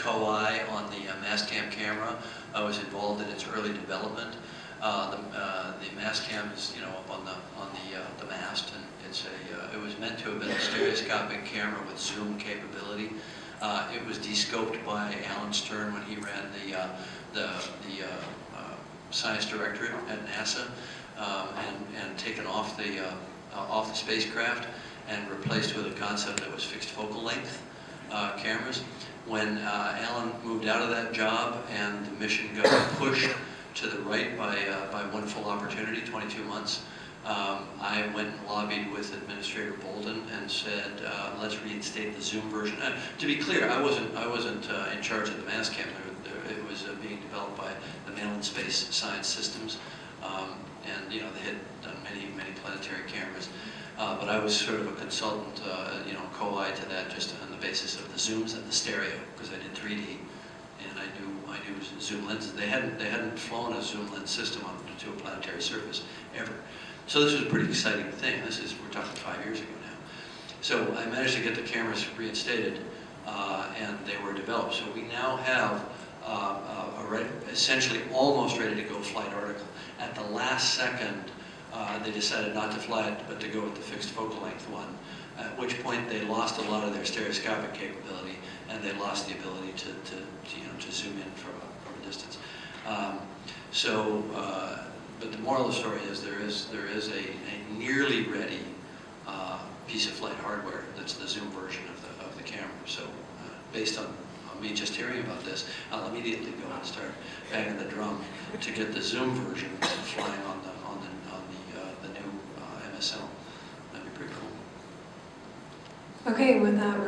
co-eye on the Mastcam camera. I was involved in its early development. The Mastcam is, up on the mast, and it was meant to have been a stereoscopic camera with zoom capability. It was descoped by Alan Stern when he ran the science directorate at NASA, and taken off the spacecraft and replaced with a concept that was fixed focal length cameras. When Alan moved out of that job and the mission got pushed to the right by one full opportunity, 22 months, I went and lobbied with Administrator Bolden and said, let's reinstate the Zoom version. To be clear, I wasn't in charge of the Mastcam. It was being developed by the Mail in Space Science Systems, and they had done many planetary cameras. But I was sort of a consultant, co-eye to that, just on the basis of the zooms and the stereo, because I did 3D, and I knew zoom lenses. They hadn't flown a zoom lens system onto a planetary surface ever. So this was a pretty exciting thing. We're talking 5 years ago now. So I managed to get the cameras reinstated, and they were developed. So we now have essentially almost ready to go flight article. At the last second, they decided not to fly it, but to go with the fixed focal length one, at which point they lost a lot of their stereoscopic capability, and they lost the ability to zoom in from a distance. But the moral of the story is there is a nearly ready piece of flight hardware that's the zoom version of the camera. So based on me just hearing about this, I'll immediately go and start banging the drum to get the zoom version flying on the new MSL. That'd be pretty cool. Okay, with that.